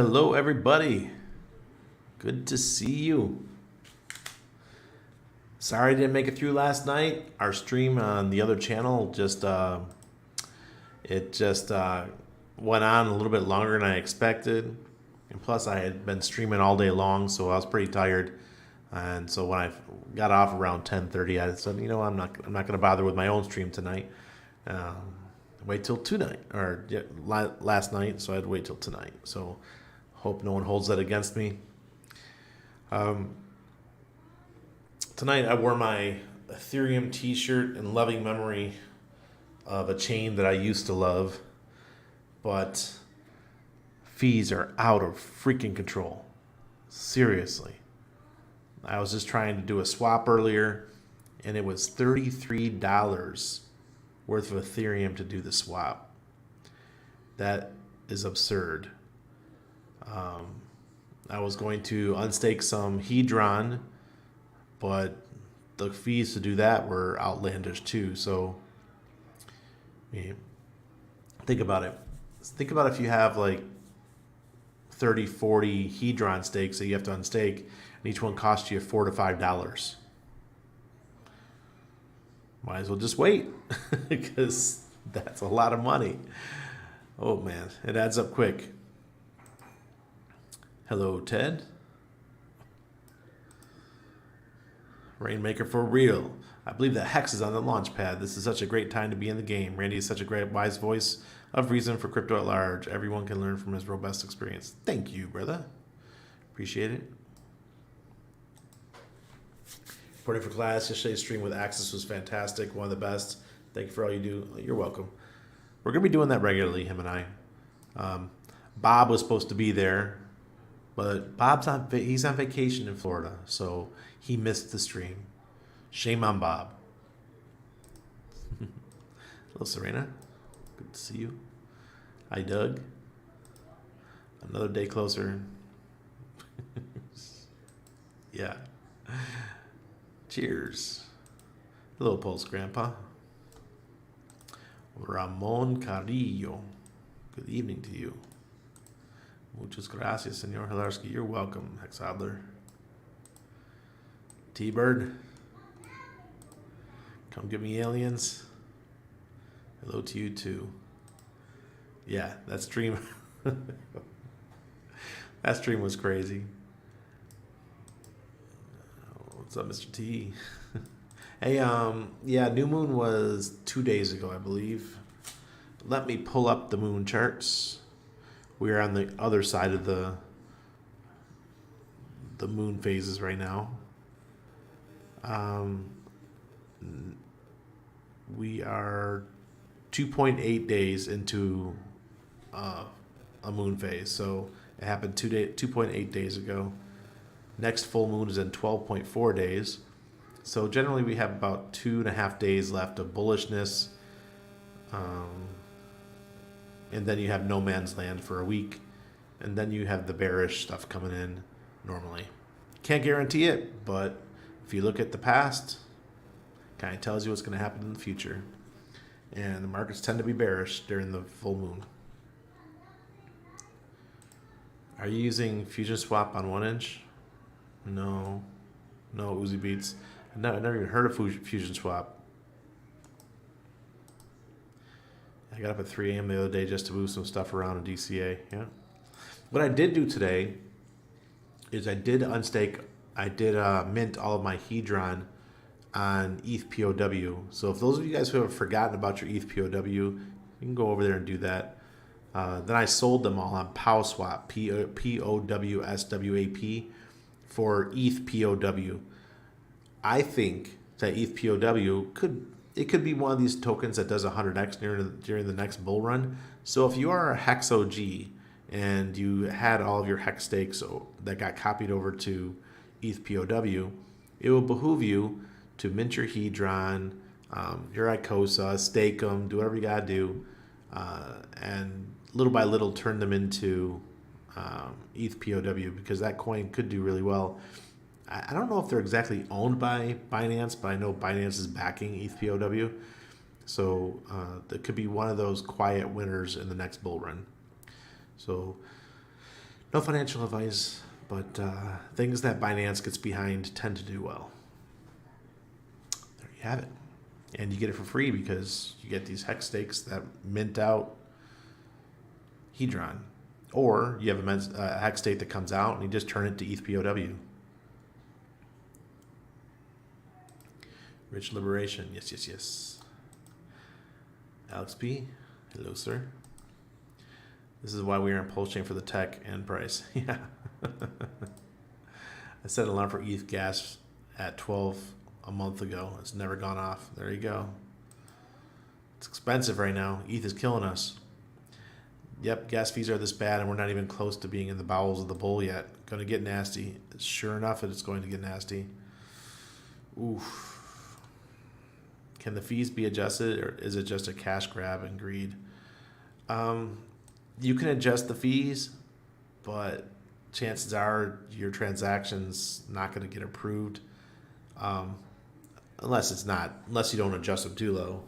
hello, everybody. Good to see you. Sorry I didn't make it through last night. Our stream on the other channel just went on a little bit longer than I expected, and plus I had been streaming all day long, so I was pretty tired. And so when I got off around 10:30, I said, you know, I'm not going to bother with my own stream tonight. Wait till tonight or last night, so I'd wait till tonight. So hope no one holds that against me. Tonight I wore my Ethereum t-shirt in loving memory of a chain that I used to love, but fees are out of freaking control. Seriously. I was just trying to do a swap earlier, and it was $33 worth of Ethereum to do the swap. That is absurd. I was going to unstake some Hedron, but the fees to do that were outlandish too. So, think about it. Think about if you have like 30, 40 Hedron stakes that you have to unstake, and each one costs you $4 to $5. Might as well just wait, because that's a lot of money. Oh man, it adds up quick. Hello, Ted. Rainmaker for real. I believe that HEX is on the launch pad. This is such a great time to be in the game. Randy is such a great, wise voice of reason for crypto at large. Everyone can learn from his robust experience. Thank you, brother. Appreciate it. Reporting for class. Yesterday's stream with Axis was fantastic. One of the best. Thank you for all you do. You're welcome. We're going to be doing that regularly, him and I. Bob was supposed to be there, but he's on vacation in Florida, so he missed the stream. Shame on Bob. Hello, Serena. Good to see you. Hi, Doug. Another day closer. Yeah. Cheers. Hello, Pulse Grandpa. Ramon Carrillo. Good evening to you. Muchas gracias, Senor Hilarski. You're welcome, Hex Adler. T-Bird. Come get me, aliens. Hello to you, too. Yeah, that stream... that stream was crazy. What's up, Mr. T? Hey, yeah, new moon was 2 days ago, I believe. Let me pull up the moon charts. We are on the other side of the moon phases right now. We are 2.8 days into a moon phase, so it happened 2.8 days ago. Next full moon is in 12.4 days. So generally we have about 2.5 days left of bullishness. And then you have no man's land for a week. And then you have the bearish stuff coming in normally. Can't guarantee it, but if you look at the past, kind of tells you what's going to happen in the future. And the markets tend to be bearish during the full moon. Are you using Fusion Swap on 1inch? No, Uzi Beats. I've never even heard of Fusion Swap. I got up at 3 a.m. the other day just to move some stuff around in DCA. Yeah. What I did do today is I did mint all of my Hedron on ETH-POW. So if those of you guys who have forgotten about your ETH-POW, you can go over there and do that. Then I sold them all on PowSwap, POWSWAP, for ETH-POW. I think that ETH-POW could be one of these tokens that does 100x during the next bull run. So if you are a HEX OG and you had all of your HEX stakes that got copied over to ETH-POW, it will behoove you to mint your Hedron, your Icosa, stake them, do whatever you got to do, and little by little turn them into ETH-POW, because that coin could do really well. I don't know if they're exactly owned by Binance, but I know Binance is backing ETH-POW. So that could be one of those quiet winners in the next bull run. So No financial advice, but things that Binance gets behind tend to do well. There you have it. And you get it for free because you get these HEX stakes that mint out Hedron. Or you have a HEX stake that comes out and you just turn it to ETHPOW. Rich Liberation. Yes, yes, yes. Alex P. Hello, sir. This is why we are in Pulsechain for the tech and price. Yeah. I set an alarm for ETH gas at 12 a month ago. It's never gone off. There you go. It's expensive right now. ETH is killing us. Yep, gas fees are this bad, and we're not even close to being in the bowels of the bull yet. Going to get nasty. Sure enough, it's going to get nasty. Oof. Can the fees be adjusted, or is it just a cash grab and greed? You can adjust the fees, but chances are your transaction's not going to get approved, unless you don't adjust them too low.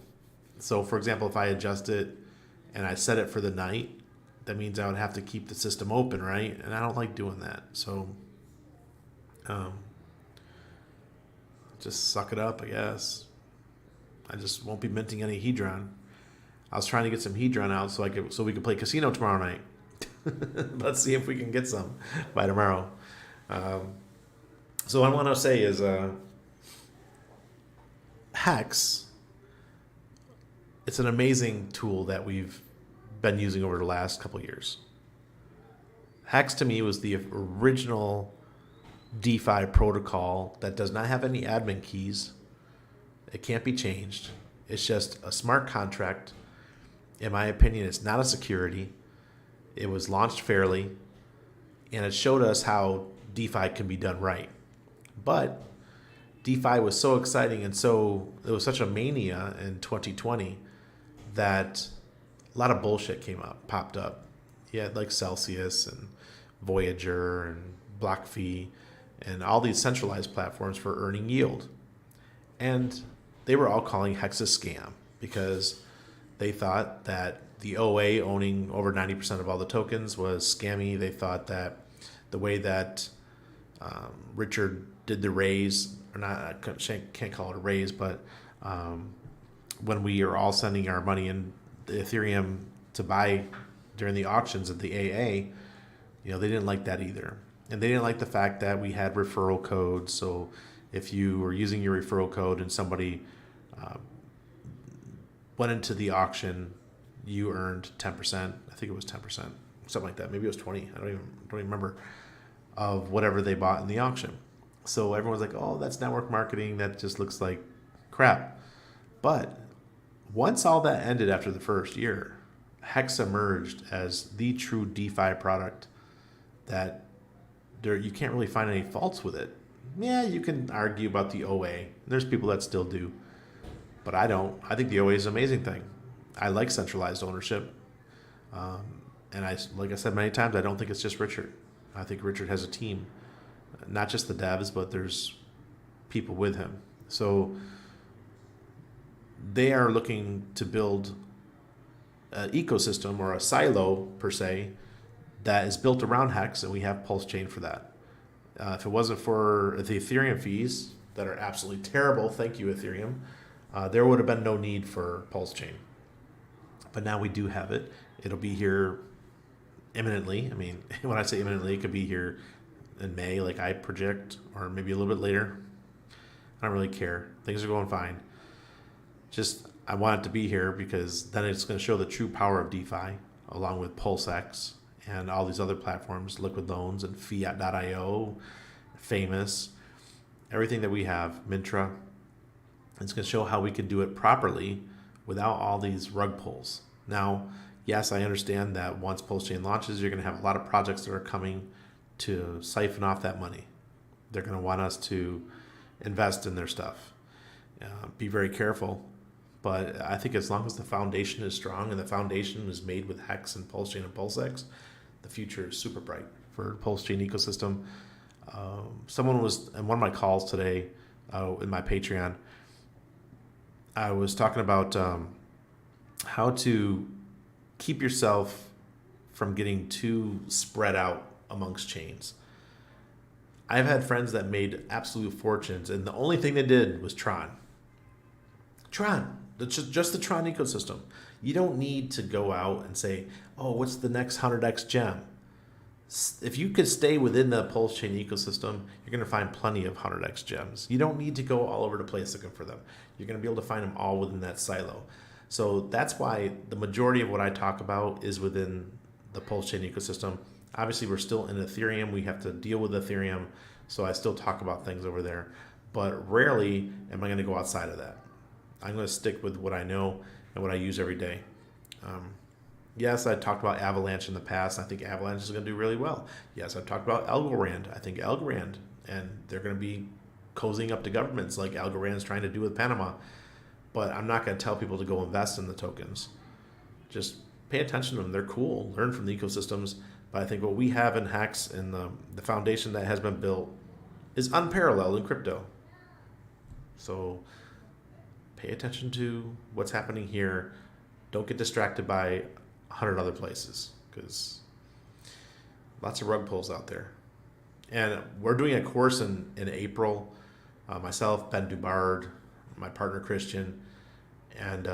So, for example, if I adjust it and I set it for the night, that means I would have to keep the system open, right? And I don't like doing that. So, just suck it up, I guess. I just won't be minting any Hedron. I was trying to get some Hedron out so we could play casino tomorrow night. Let's see if we can get some by tomorrow. So what I want to say is HEX. It's an amazing tool that we've been using over the last couple of years. HEX to me was the original DeFi protocol that does not have any admin keys. It can't be changed. It's just a smart contract. In my opinion, it's not a security. It was launched fairly, and it showed us how DeFi can be done right. But DeFi was so exciting, and it was such a mania in 2020 that a lot of bullshit popped up. You had like Celsius and Voyager and BlockFi and all these centralized platforms for earning yield. And they were all calling HEX a scam because they thought that the OA owning over 90% of all the tokens was scammy. They thought that the way that Richard did the raise, or not, I can't call it a raise, but when we are all sending our money in the Ethereum to buy during the auctions at the AA, they didn't like that either. And they didn't like the fact that we had referral codes. So if you were using your referral code and somebody went into the auction, you earned 10%. I think it was 10%, something like that. Maybe it was 20. I don't even remember, of whatever they bought in the auction. So everyone's like, oh, that's network marketing. That just looks like crap. But once all that ended after the first year, HEX emerged as the true DeFi product that you can't really find any faults with it. Yeah, you can argue about the OA. There's people that still do. But I don't. I think the OA is an amazing thing. I like centralized ownership. And like I said many times, I don't think it's just Richard. I think Richard has a team. Not just the devs, but there's people with him. So they are looking to build an ecosystem or a silo, per se, that is built around HEX, and we have Pulsechain for that. If it wasn't for the Ethereum fees that are absolutely terrible, thank you, Ethereum, there would have been no need for Pulsechain. But now we do have it. It'll be here imminently. I mean, when I say imminently, it could be here in May, like I project, or maybe a little bit later. I don't really care. Things are going fine. Just, I want it to be here because then it's going to show the true power of DeFi, along with PulseX and all these other platforms, Liquid Loans and Fiat.io, Famous, everything that we have, Mintra. It's going to show how we can do it properly without all these rug pulls. Now, yes, I understand that once Pulsechain launches, you're going to have a lot of projects that are coming to siphon off that money. They're going to want us to invest in their stuff. Be very careful. But I think as long as the foundation is strong and the foundation is made with HEX and Pulsechain and PulseX, the future is super bright for Pulsechain ecosystem. Someone was in one of my calls today in my Patreon. I was talking about how to keep yourself from getting too spread out amongst chains. I've had friends that made absolute fortunes, and the only thing they did was Tron. Just the Tron ecosystem. You don't need to go out and say, oh, what's the next 100x gem? If you could stay within the Pulsechain ecosystem, you're going to find plenty of 100x gems. You don't need to go all over the place looking for them. You're going to be able to find them all within that silo. So that's why the majority of what I talk about is within the Pulsechain ecosystem. Obviously, we're still in Ethereum. We have to deal with Ethereum, so I still talk about things over there. But rarely am I going to go outside of that. I'm going to stick with what I know and what I use every day. Yes, I talked about Avalanche in the past. I think Avalanche is going to do really well. Yes, I've talked about Algorand. I think Algorand, and they're going to be cozying up to governments like Algorand's trying to do with Panama. But I'm not going to tell people to go invest in the tokens. Just pay attention to them. They're cool. Learn from the ecosystems. But I think what we have in HEX and the foundation that has been built is unparalleled in crypto. So pay attention to what's happening here. Don't get distracted by 100 other places, because lots of rug pulls out there. And we're doing a course in April. Myself, Ben Dubard, my partner Christian, and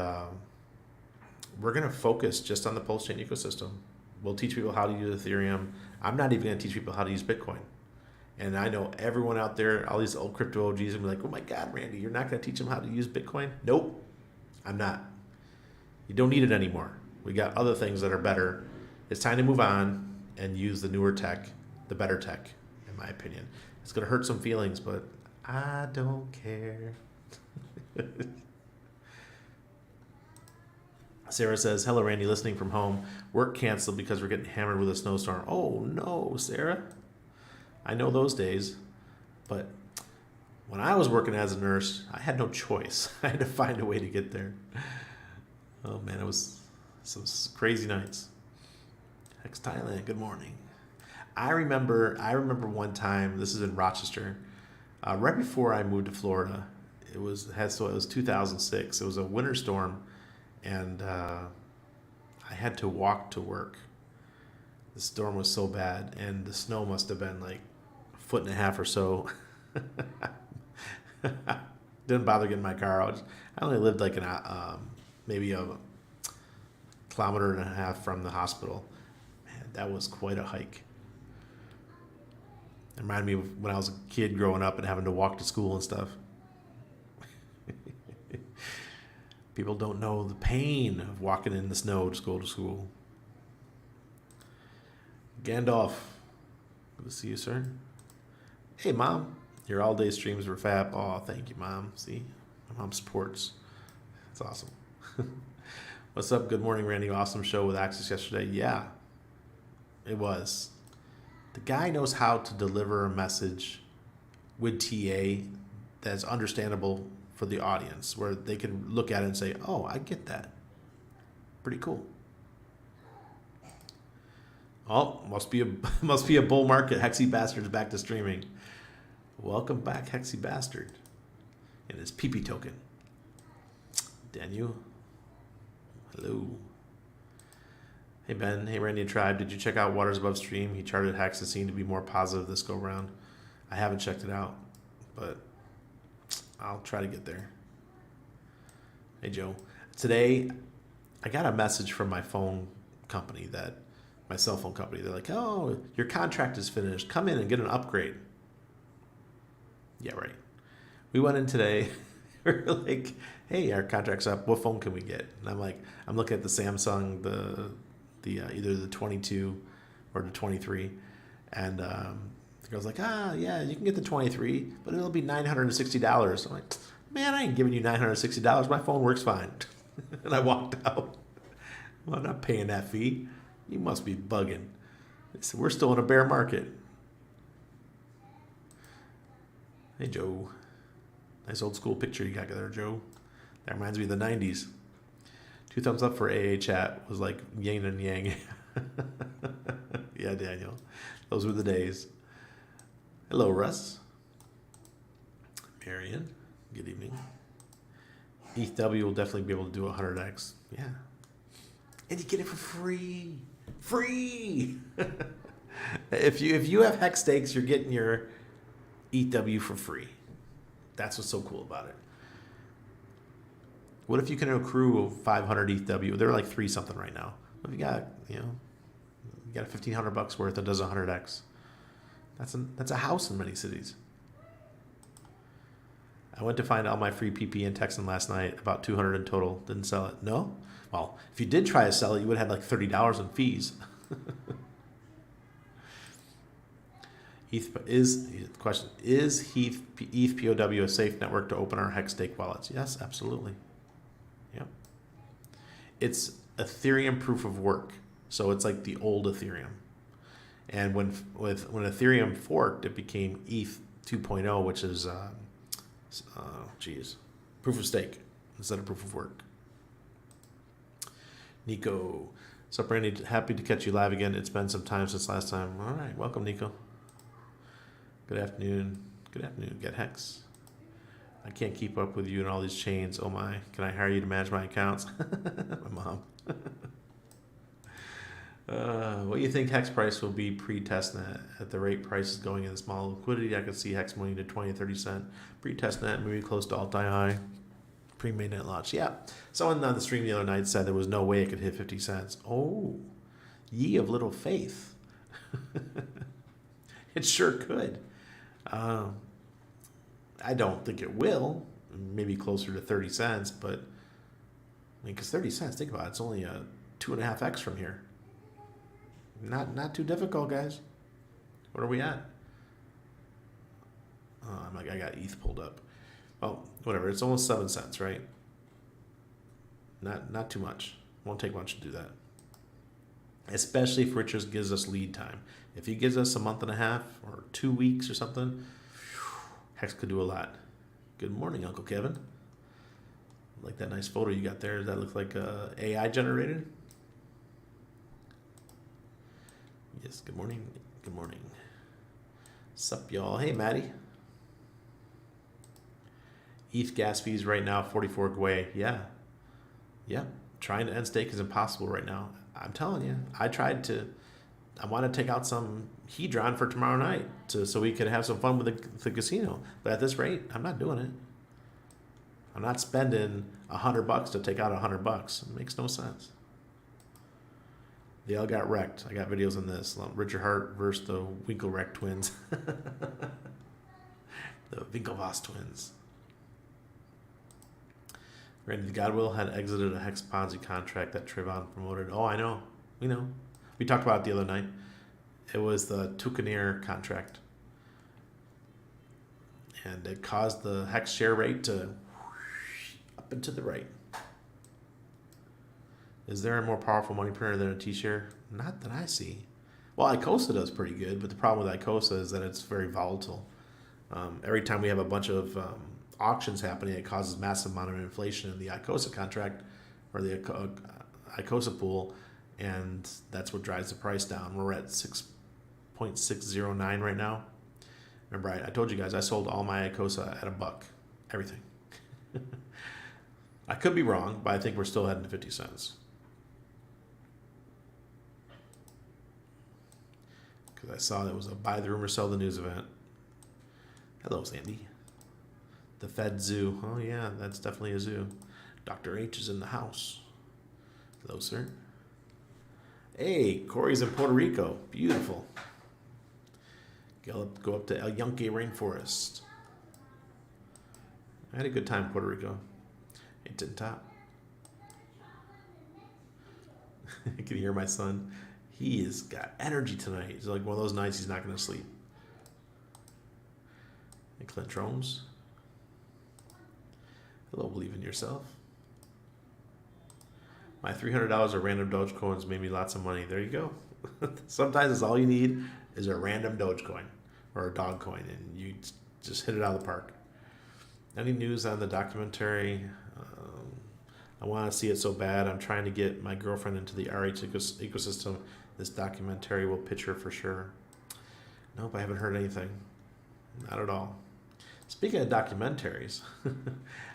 we're going to focus just on the Pulsechain ecosystem. We'll teach people how to use Ethereum. I'm not even going to teach people how to use Bitcoin. And I know everyone out there, all these old crypto OGs, will be like, oh my God, Randy, you're not going to teach them how to use Bitcoin? Nope, I'm not. You don't need it anymore. We got other things that are better. It's time to move on and use the newer tech, the better tech, in my opinion. It's going to hurt some feelings, but I don't care. Sarah says, hello, Randy, listening from home. Work canceled because we're getting hammered with a snowstorm. Oh, no, Sarah. I know those days, but when I was working as a nurse, I had no choice. I had to find a way to get there. Oh, man, it was some crazy nights. HEX Thailand, good morning. I remember one time, this is in Rochester, right before I moved to Florida. It was 2006. It was a winter storm, and I had to walk to work. The storm was so bad, and the snow must have been like a foot and a half or so. Didn't bother getting my car out. I only lived like maybe a kilometer and a half from the hospital. Man, that was quite a hike. It reminded me of when I was a kid growing up and having to walk to school and stuff. People don't know the pain of walking in the snow to go to school. Gandalf, good to see you, sir. Hey, Mom. Your all-day streams were fab. Oh, thank you, Mom. See, my mom supports. That's awesome. What's up? Good morning, Randy. Awesome show with Access yesterday. Yeah, it was. The guy knows how to deliver a message with TA that's understandable for the audience, where they can look at it and say, oh, I get that. Pretty cool. Oh, must be a bull market. Hexy Bastard's back to streaming. Welcome back, Hexy Bastard. And his PP token. Daniel. Hello. Hey, Ben. Hey, Randy and Tribe. Did you check out Waters Above Stream? He charted HEX and seemed to be more positive this go round. I haven't checked it out, but I'll try to get there. Hey, Joe. Today, I got a message from my phone company, my cell phone company. They're like, oh, your contract is finished. Come in and get an upgrade. Yeah, right. We went in today. We're like, hey, our contract's up. What phone can we get? And I'm like, I'm looking at the Samsung, the either the 22 or the 23. And the girl's like, yeah, you can get the 23, but it'll be $960. I'm like, man, I ain't giving you $960. My phone works fine. And I walked out. Well, I'm not paying that fee. You must be bugging. They said, we're still in a bear market. Hey, Joe. Nice old school picture you got there, Joe. That reminds me of the 90s. 2 thumbs up for AA chat was like yin and yang. Yeah, Daniel. Those were the days. Hello, Russ. Marion. Good evening. ETHW will definitely be able to do 100x. Yeah. And you get it for free. Free! If you have HEX stakes, you're getting your ETH for free. That's what's so cool about it. What if you can accrue 500 ETH? They're like 3 something right now. If you got, you got $1,500 worth that does 100x. That's a house in many cities. I went to find all my free PP in Texan last night, about 200 in total. Didn't sell it. No? Well, if you did try to sell it, you would have had like $30 in fees. Question, is ETH POW a safe network to open our HEX stake wallets? Yes, absolutely. Yep. It's Ethereum proof of work. So it's like the old Ethereum. And when Ethereum forked, it became ETH 2.0, which is proof of stake instead of proof of work. Nico, what's up, Randy? Happy to catch you live again. It's been some time since last time. All right, welcome, Nico. Good afternoon. Good afternoon, Get Hex. I can't keep up with you and all these chains. Oh my, can I hire you to manage my accounts? My mom. What do you think HEX price will be pre-testnet? At the rate price is going in the small liquidity, I could see HEX moving to 20 or 30 cent. Pre-testnet, maybe close to all-time high. Pre-mainnet launch. Yeah. Someone on the stream the other night said there was no way it could hit 50 cents. Oh, ye of little faith. It sure could. I don't think it will. Maybe closer to 30 cents, but I mean, because 30 cents, think about it, it's only a 2.5x from here. Not too difficult, guys. What are we at? I got ETH pulled up. Well, whatever. It's almost 7 cents, right? Not too much. Won't take much to do that. Especially if Richards gives us lead time. If he gives us a month and a half or 2 weeks or something, HEX could do a lot. Good morning, Uncle Kevin. Like that nice photo you got there. Does that look like AI generated? Yes, good morning. Good morning. Sup, y'all? Hey, Maddie. ETH gas fees right now, 44 Gwei. Yeah. Trying to end stake is impossible right now. I'm telling you. I want to take out some Hedron for tomorrow night so we could have some fun with the casino. But at this rate, I'm not doing it. I'm not spending $100 to take out $100. It makes no sense. They all got wrecked. I got videos on this. Richard Hart versus the Winkelreck twins. The Winklevoss twins. Randy Godwill had exited a HEX Ponzi contract that Trayvon promoted. Oh, I know. We know. We talked about it the other night. It was the Toucanir contract. And it caused the HEX share rate to up and to the right. Is there a more powerful money printer than a T-share? Not that I see. Well, Icosa does pretty good, but the problem with Icosa is that it's very volatile. Every time we have a bunch of auctions happening, it causes massive amount of inflation in the Icosa contract or the Icosa pool, and that's what drives the price down. We're at 6.609 right now. Remember, I told you guys I sold all my Icosa at $1. Everything. I could be wrong, but I think we're still heading to 50 cents. Because I saw there was a buy the rumor, sell the news event. Hello, Sandy. The Fed Zoo. Oh, yeah, that's definitely a zoo. Dr. H is in the house. Hello, sir. Hey, Corey's in Puerto Rico. Beautiful. Go up to El Yunque Rainforest. I had a good time in Puerto Rico. It didn't top. I can hear my son. He has got energy tonight. It's like one of those nights he's not going to sleep. Hey, Clint Tromes. Hello, believe in yourself. My $300 of random Dogecoins made me lots of money. There you go. Sometimes it's all you need is a random Dogecoin or a dog coin, and you just hit it out of the park. Any news on the documentary? I want to see it so bad. I'm trying to get my girlfriend into the RH ecosystem. This documentary will pitch her for sure. Nope, I haven't heard anything. Not at all. Speaking of documentaries,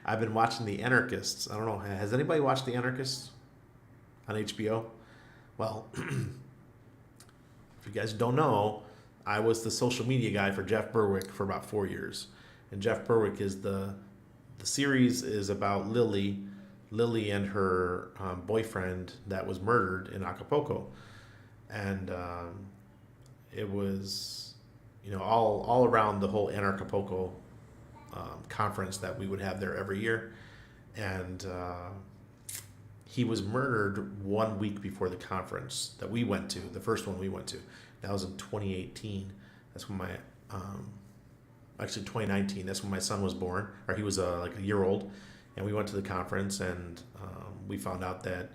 I've been watching The Anarchists. I don't know, has anybody watched The Anarchists on HBO? Well, if you guys don't know, I was the social media guy for Jeff Berwick for about 4 years. And Jeff Berwick is the series is about Lily and her boyfriend that was murdered in Acapulco. And it was, all around the whole Anarchist conference that we would have there every year. And he was murdered 1 week before the conference that we went to, the first one we went to. That was in 2018. That's when actually 2019. That's when my son was born, or he was like a year old. And we went to the conference, and we found out that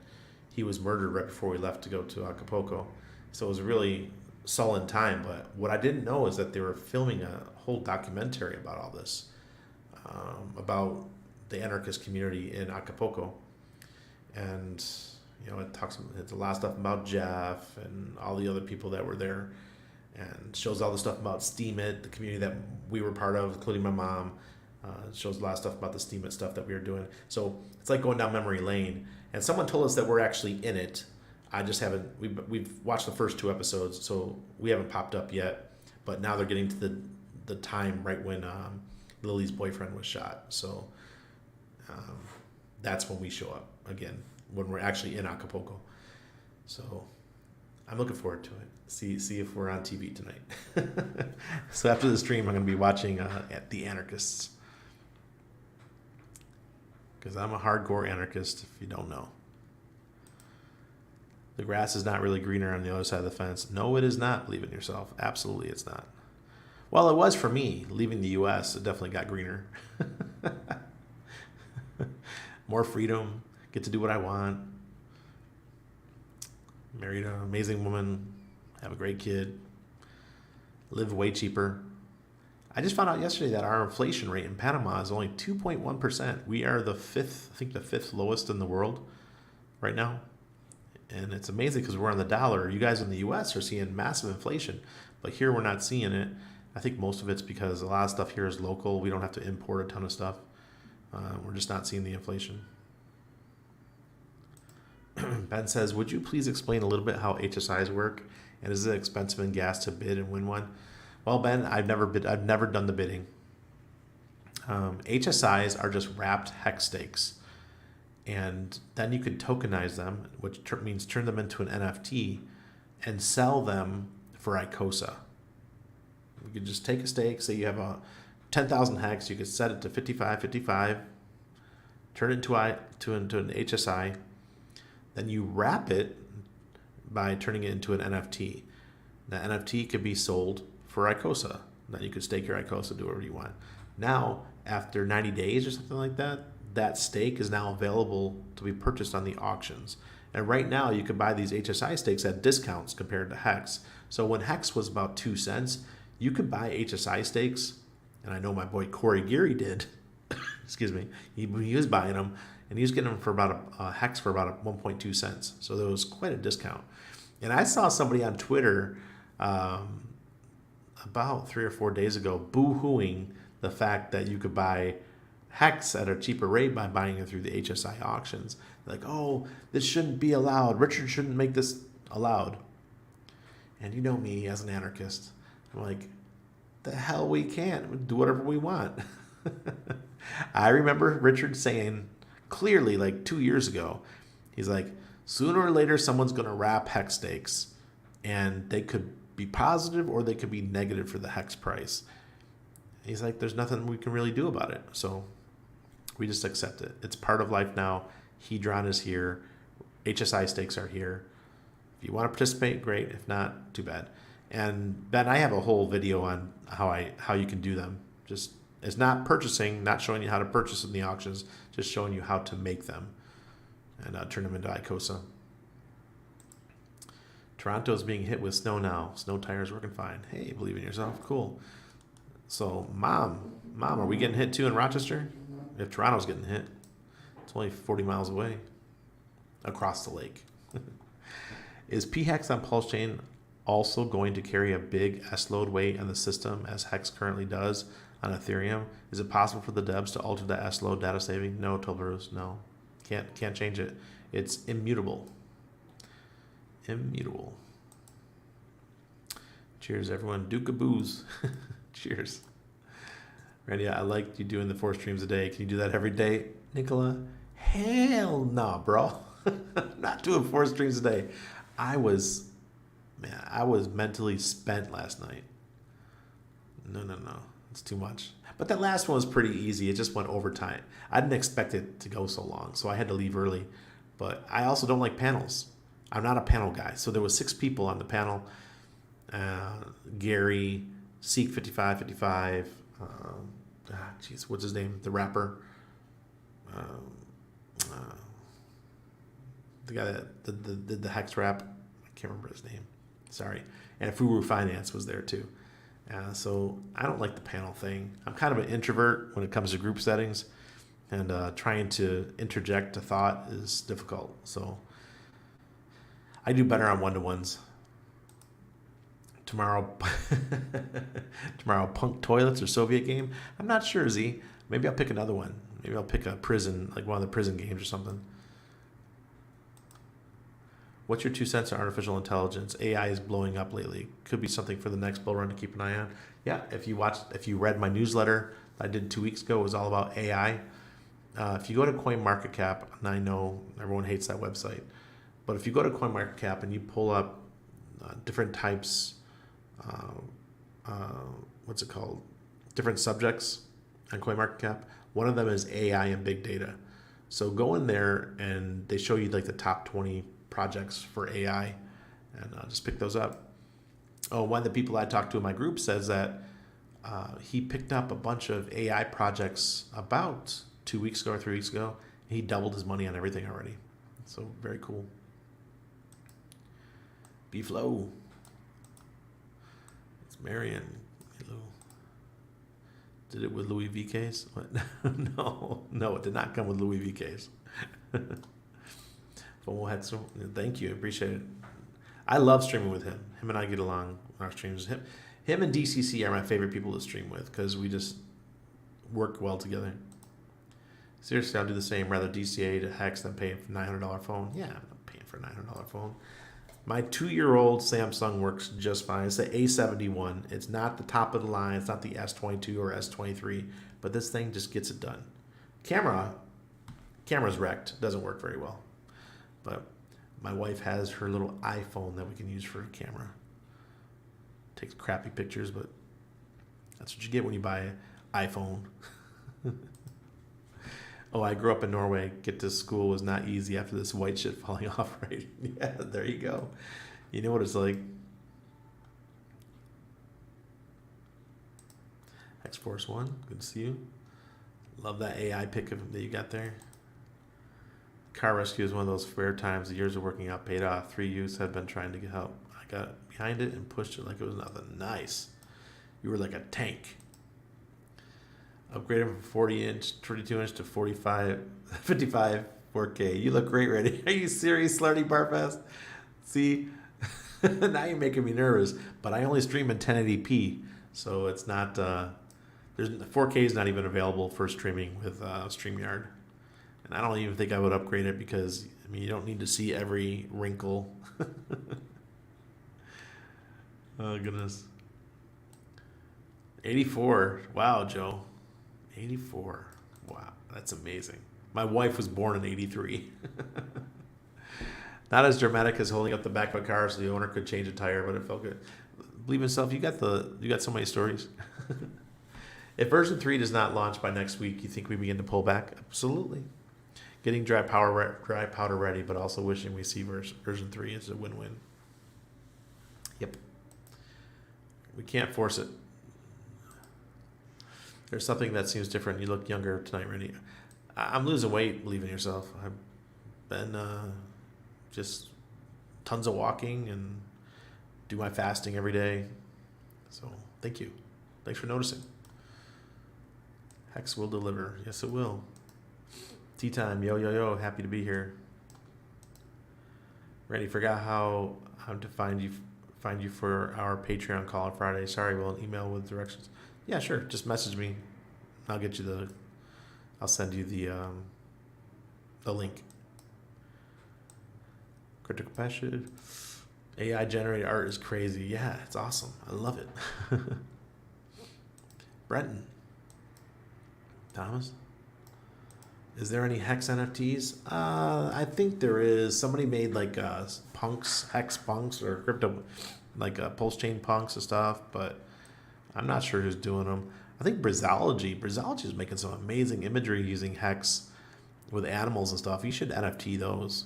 he was murdered right before we left to go to Acapulco. So it was a really sullen time. But what I didn't know is that they were filming a whole documentary about all this, about the anarchist community in Acapulco. And it's a lot of stuff about Jeff and all the other people that were there, and shows all the stuff about Steemit, the community that we were part of, including my mom. It shows a lot of stuff about the Steemit stuff that we were doing. So it's like going down memory lane. And someone told us that we're actually in it. I just haven't. We've watched the first 2 episodes, so we haven't popped up yet. But now they're getting to the time right when Lily's boyfriend was shot. So that's when we show up again, when we're actually in Acapulco. So I'm looking forward to it. See if we're on TV tonight. So after the stream, I'm going to be watching The Anarchists, because I'm a hardcore anarchist, if you don't know. The grass is not really greener on the other side of the fence. No, it is not, believe it in yourself. Absolutely it's not. Well, it was for me. Leaving the U.S., it definitely got greener. More freedom, get to do what I want. Married an amazing woman, have a great kid, live way cheaper. I just found out yesterday that our inflation rate in Panama is only 2.1%. We are the fifth lowest in the world right now. And it's amazing because we're on the dollar. You guys in the U.S. are seeing massive inflation, but here we're not seeing it. I think most of it's because a lot of stuff here is local. We don't have to import a ton of stuff. We're just not seeing the inflation. Ben says, would you please explain a little bit how HSIs work? And is it expensive in gas to bid and win one? Well, Ben, I've never done the bidding. HSIs are just wrapped HEX stakes. And then you could tokenize them, which means turn them into an NFT and sell them for ICOSA. You could just take a stake, say you have a 10,000 HEX, you could set it to 55, turn it into an HSI, then you wrap it by turning it into an NFT. That NFT could be sold for ICOSA. Then you could stake your ICOSA, do whatever you want. Now, after 90 days or something like that, that stake is now available to be purchased on the auctions. And right now, you can buy these HSI stakes at discounts compared to HEX. So when HEX was about 2 cents, you could buy HSI stakes, and I know my boy Corey Geary did. Excuse me. He was buying them, and he was getting them for about a HEX for about 1.2 cents. So there was quite a discount. And I saw somebody on Twitter about 3 or 4 days ago boo-hooing the fact that you could buy HEX at a cheaper rate by buying it through the HSI auctions. Like, oh, this shouldn't be allowed. Richard shouldn't make this allowed. And you know me as an anarchist. I'm like, the hell we can't. We'll do whatever we want. I remember Richard saying clearly like 2 years ago, he's like, sooner or later someone's going to wrap HEX stakes, and they could be positive or they could be negative for the HEX price. He's like, there's nothing we can really do about it. So we just accept it. It's part of life now. Hedron is here. HSI stakes are here. If you want to participate, great. If not, too bad. And Ben, I have a whole video on how you can do them. Just it's not purchasing, not showing you how to purchase in the auctions, just showing you how to make them and turn them into ICOSA. Toronto's being hit with snow now. Snow tires working fine. Hey, believe in yourself. Cool. So, Mom, are we getting hit too in Rochester? If Toronto's getting hit, it's only 40 miles away across the lake. Is PHEX on Pulsechain also going to carry a big S-load weight on the system as HEX currently does on Ethereum? Is it possible for the devs to alter the S-load data saving? No, Tilburus, no. Can't change it. It's immutable. Immutable. Cheers, everyone. Duke of booze. Cheers. Randy, I liked you doing the 4 streams a day. Can you do that every day, Nicola? Hell no, bro. Not doing 4 streams a day. I was mentally spent last night. No. It's too much. But that last one was pretty easy. It just went overtime. I didn't expect it to go so long, so I had to leave early. But I also don't like panels. I'm not a panel guy. So there was 6 people on the panel. Gary, Seek 5555, what's his name? The rapper. The guy that did the HEX rap. I can't remember his name. Sorry. And Furu Finance was there too. So I don't like the panel thing. I'm kind of an introvert when it comes to group settings, and trying to interject a thought is difficult. So I do better on one-to-ones. Tomorrow, Punk Toilets or Soviet game. I'm not sure, Z. Maybe I'll pick another one. Maybe I'll pick a prison, like one of the prison games or something. What's your 2 cents on artificial intelligence? AI is blowing up lately. Could be something for the next bull run to keep an eye on. Yeah, if you read my newsletter I did 2 weeks ago, it was all about AI. If you go to CoinMarketCap, and I know everyone hates that website, but if you go to CoinMarketCap and you pull up different types, what's it called? Different subjects on CoinMarketCap. One of them is AI and big data. So go in there and they show you like the top 20 projects for AI, and just pick those up. Oh, one of the people I talked to in my group says that he picked up a bunch of AI projects about 2 weeks ago or 3 weeks ago. He doubled his money on everything already. So very cool. B-Flow. It's Marion. Hello. Did it with Louis V case? What? No, it did not come with Louis V case. Thank you, appreciate it. I love streaming with him. Him and I get along on our streams. Him and DCC are my favorite people to stream with because we just work well together. Seriously, I'll do the same. Rather DCA to HEX than paying for $900 phone. Yeah, I'm not paying for a $900 phone. My 2-year-old Samsung works just fine. It's the A71. It's not the top of the line. It's not the S22 or S23, but this thing just gets it done. Camera's wrecked. Doesn't work very well. But my wife has her little iPhone that we can use for a camera. Takes crappy pictures, but that's what you get when you buy an iPhone. Oh, I grew up in Norway. Get to school was not easy after this white shit falling off, right? Yeah, there you go. You know what it's like. X-Force 1, good to see you. Love that AI pick that you got there. Car rescue is one of those rare times. The years of working out paid off. 3 youths have been trying to get help. I got behind it and pushed it like it was nothing. Nice. You were like a tank. Upgraded from 40-inch, 22-inch to 55, 4K. You look great, Randy. Are you serious, Slurdy Barfast? See? Now you're making me nervous. But I only stream in 1080p, so it's not... there's 4K is not even available for streaming with StreamYard. And I don't even think I would upgrade it because, I mean, you don't need to see every wrinkle. Oh, goodness. 84. Wow, Joe. 84. Wow, that's amazing. My wife was born in 83. Not as dramatic as holding up the back of a car so the owner could change a tire, but it felt good. Believe in yourself. You got so many stories. If version 3 does not launch by next week, you think we begin to pull back? Absolutely. Getting dry powder ready, but also wishing we see version 3 is a win-win. Yep. We can't force it. There's something that seems different. You look younger tonight, Randy. I'm losing weight, believe in yourself. I've been just tons of walking and do my fasting every day. So thank you. Thanks for noticing. Hex will deliver. Yes, it will. Tea time. Yo. Happy to be here. Randy, forgot how to find you for our Patreon call on Friday. Sorry, we'll email with directions. Yeah, sure. Just message me. I'll send you the link. Critical passion. AI generated art is crazy. Yeah, it's awesome. I love it. Brenton. Thomas? Is there any Hex NFTs? I think there is. Somebody made like punks, Hex punks, or crypto, like Pulsechain punks and stuff, but I'm not sure who's doing them. I think Brizology is making some amazing imagery using Hex with animals and stuff. You should NFT those.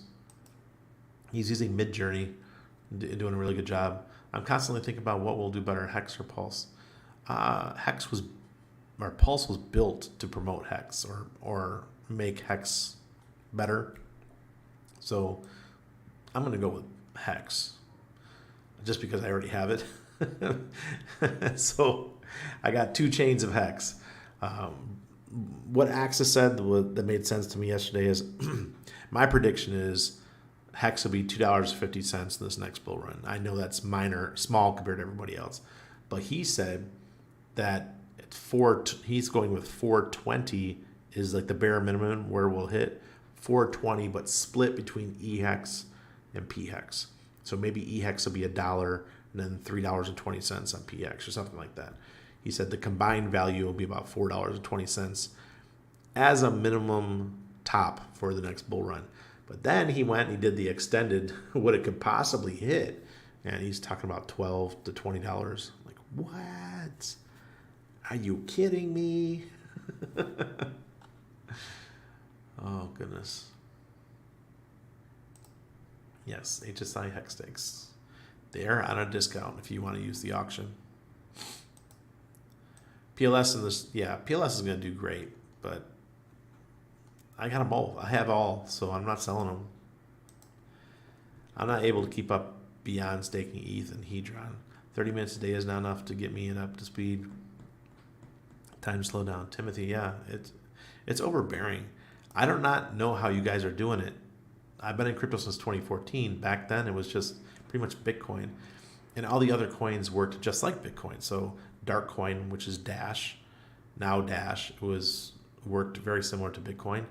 He's using Midjourney, doing a really good job. I'm constantly thinking about what will do better, Hex or Pulse. Pulse was built to promote Hex or make Hex better. So I'm going to go with Hex just because I already have it. So I got 2 chains of Hex. What Axis said that made sense to me yesterday is my prediction is Hex will be $2.50 in this next bull run. I know that's small compared to everybody else, but he said that he's going with 420 is like the bare minimum where we'll hit 420, but split between EHEX and PHEX. So maybe EHEX will be $1 and then $3.20 on PHEX or something like that. He said the combined value will be about $4.20 as a minimum top for the next bull run. But then he went and he did the extended, what it could possibly hit. And he's talking about $12 to $20. Like, what? Are you kidding me? Oh, goodness. Yes, HSI Hex stakes. They're on a discount if you want to use the auction. PLS PLS is going to do great, but I got them both. I have all, so I'm not selling them. I'm not able to keep up beyond staking ETH and Hedron. 30 minutes a day is not enough to get me up to speed. Time to slow down. Timothy, yeah, it's overbearing. I do not know how you guys are doing it. I've been in crypto since 2014. Back then, it was just pretty much Bitcoin. And all the other coins worked just like Bitcoin. So Darkcoin, which is Dash, now Dash, worked very similar to Bitcoin.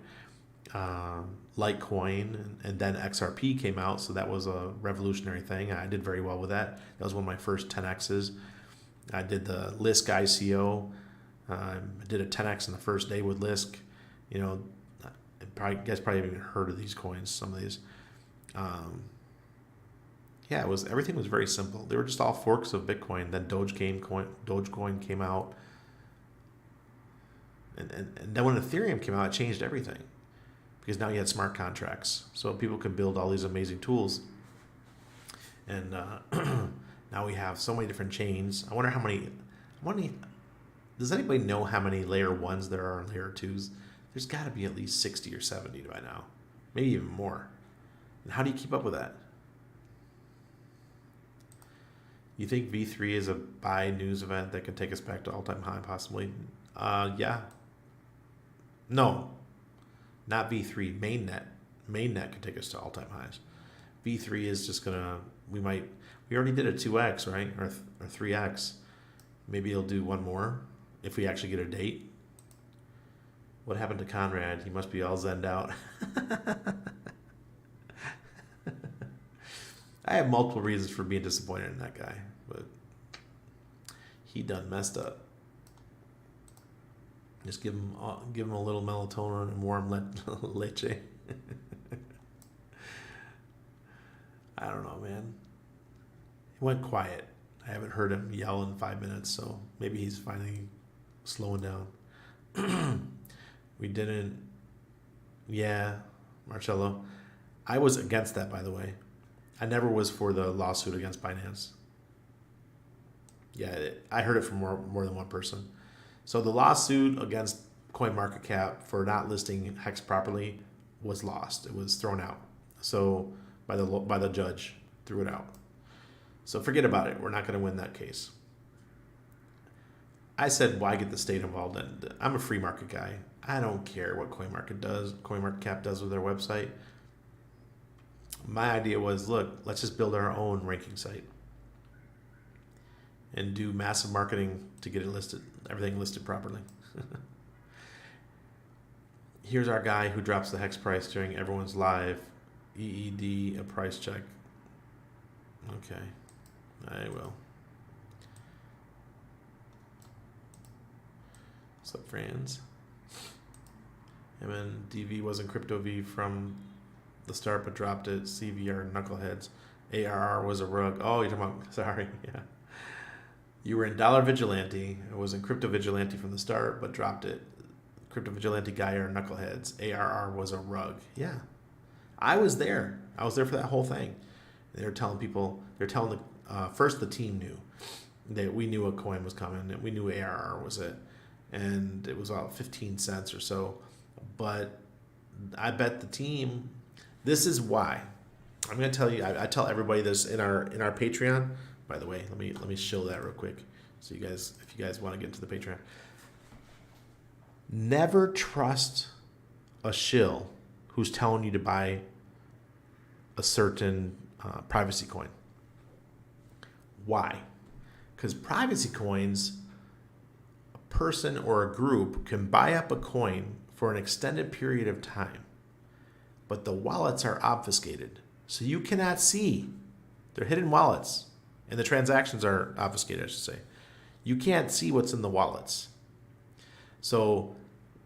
Litecoin and then XRP came out, so that was a revolutionary thing. I did very well with that. That was one of my first 10x's. I did the Lisk ICO. I did a 10x in the first day with Lisk. You know, you guys probably haven't even heard of these coins. Some of these, everything was very simple. They were just all forks of Bitcoin. Then Dogecoin came out, and then when Ethereum came out, it changed everything because now you had smart contracts, so people could build all these amazing tools. And now we have so many different chains. I wonder how many. Does anybody know how many layer 1s there are and layer 2s? There's got to be at least 60 or 70 by now, maybe even more. And how do you keep up with that? You think V3 is a buy news event that could take us back to all-time high, possibly? Yeah. No, not V3. Mainnet. Mainnet could take us to all-time highs. V3 is just gonna. We already did a 2x, right, or 3x. Maybe it'll do one more if we actually get a date. What happened to Conrad? He must be all zenned out. I have multiple reasons for being disappointed in that guy, but he done messed up. Just give him a little melatonin and warm leche. I don't know, man. He went quiet. I haven't heard him yell in 5 minutes, so maybe he's finally slowing down. We didn't. Yeah, Marcello. I was against that, by the way. I never was for the lawsuit against Binance. Yeah, I heard it from more than one person. So the lawsuit against CoinMarketCap for not listing HEX properly was lost. It was thrown out. So by the judge, threw it out. So forget about it. We're not going to win that case. I said, why get the state involved? I'm a free market guy. I don't care what CoinMarketCap does with their website. My idea was, look, let's just build our own ranking site and do massive marketing to get it listed, everything listed properly. Here's our guy who drops the HEX price during everyone's live EED, a price check. Okay, I will. What's up, friends? And then DV wasn't crypto V from the start, but dropped it. CVR knuckleheads. ARR was a rug. Oh, you're talking about, sorry, yeah. You were in Dollar Vigilante. It was in Crypto Vigilante from the start, but dropped it. Crypto Vigilante guy are knuckleheads. ARR was a rug. Yeah. I was there. I was there for that whole thing. They were telling people, first the team knew that we knew a coin was coming, and we knew ARR was it. And it was about 15 cents or so. But I bet the team, this is why. I'm going to tell you, I tell everybody this in our Patreon. By the way, let me show that real quick. So you guys, if you guys want to get into the Patreon. Never trust a shill who's telling you to buy a certain privacy coin. Why? Because privacy coins, a person or a group can buy up a coin for an extended period of time, but the wallets are obfuscated. So you cannot see. They're hidden wallets, and the transactions are obfuscated, I should say. You can't see what's in the wallets. So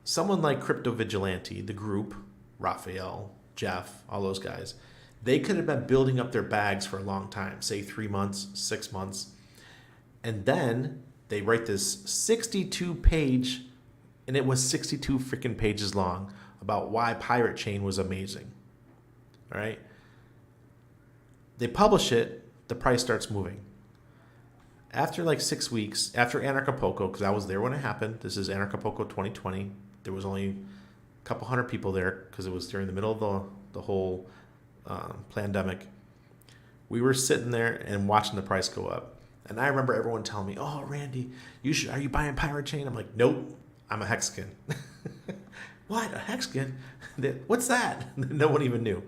someone like Crypto Vigilante, the group, Raphael, Jeff, all those guys, they could have been building up their bags for a long time, say 3 months, 6 months. And then they write this 62-page, and it was 62 freaking pages long, about why Pirate Chain was amazing. All right? They publish it, the price starts moving. After like 6 weeks, after Anarchist, because I was there when it happened, this is Anarchist 2020, there was only a couple hundred people there because it was during the middle of the whole pandemic. We were sitting there and watching the price go up. And I remember everyone telling me, "Oh, Randy, are you buying Pirate Chain?" I'm like, "Nope, I'm a HEX skin." What, a HEX skin? What's that? No one even knew.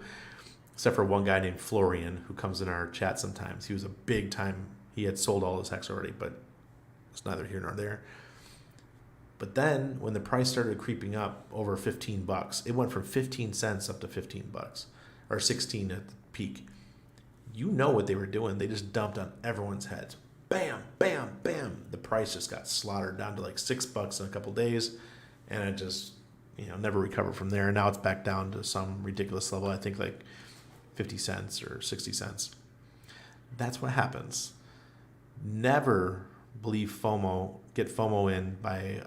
Except for one guy named Florian who comes in our chat sometimes. He was a big time, he had sold all his HEX already, but it's neither here nor there. But then when the price started creeping up over $15, it went from 15 cents up to $15 or 16 at the peak. You know what they were doing. They just dumped on everyone's heads. Bam, bam, bam. The price just got slaughtered down to like $6 in a couple days. And it just, never recovered from there. And now it's back down to some ridiculous level. I think like 50 cents or 60 cents. That's what happens. Never believe get FOMO in by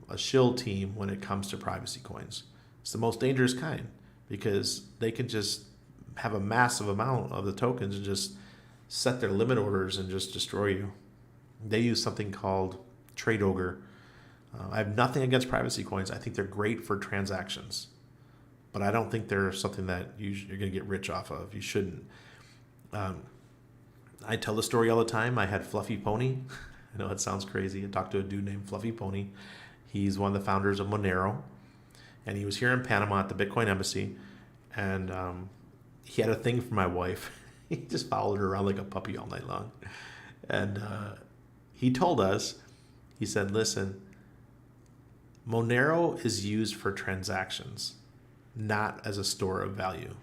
a shill team when it comes to privacy coins. It's the most dangerous kind because they can just have a massive amount of the tokens and just set their limit orders and just destroy you. They use something called Trade Ogre. I have nothing against privacy coins. I think they're great for transactions, but I don't think they're something that you're going to get rich off of. You shouldn't. I tell the story all the time. I had Fluffy Pony. I know it sounds crazy. I talked to a dude named Fluffy Pony. He's one of the founders of Monero, and he was here in Panama at the Bitcoin Embassy, and he had a thing for my wife. He just followed her around like a puppy all night long. And he told us, he said, listen, Monero is used for transactions, not as a store of value.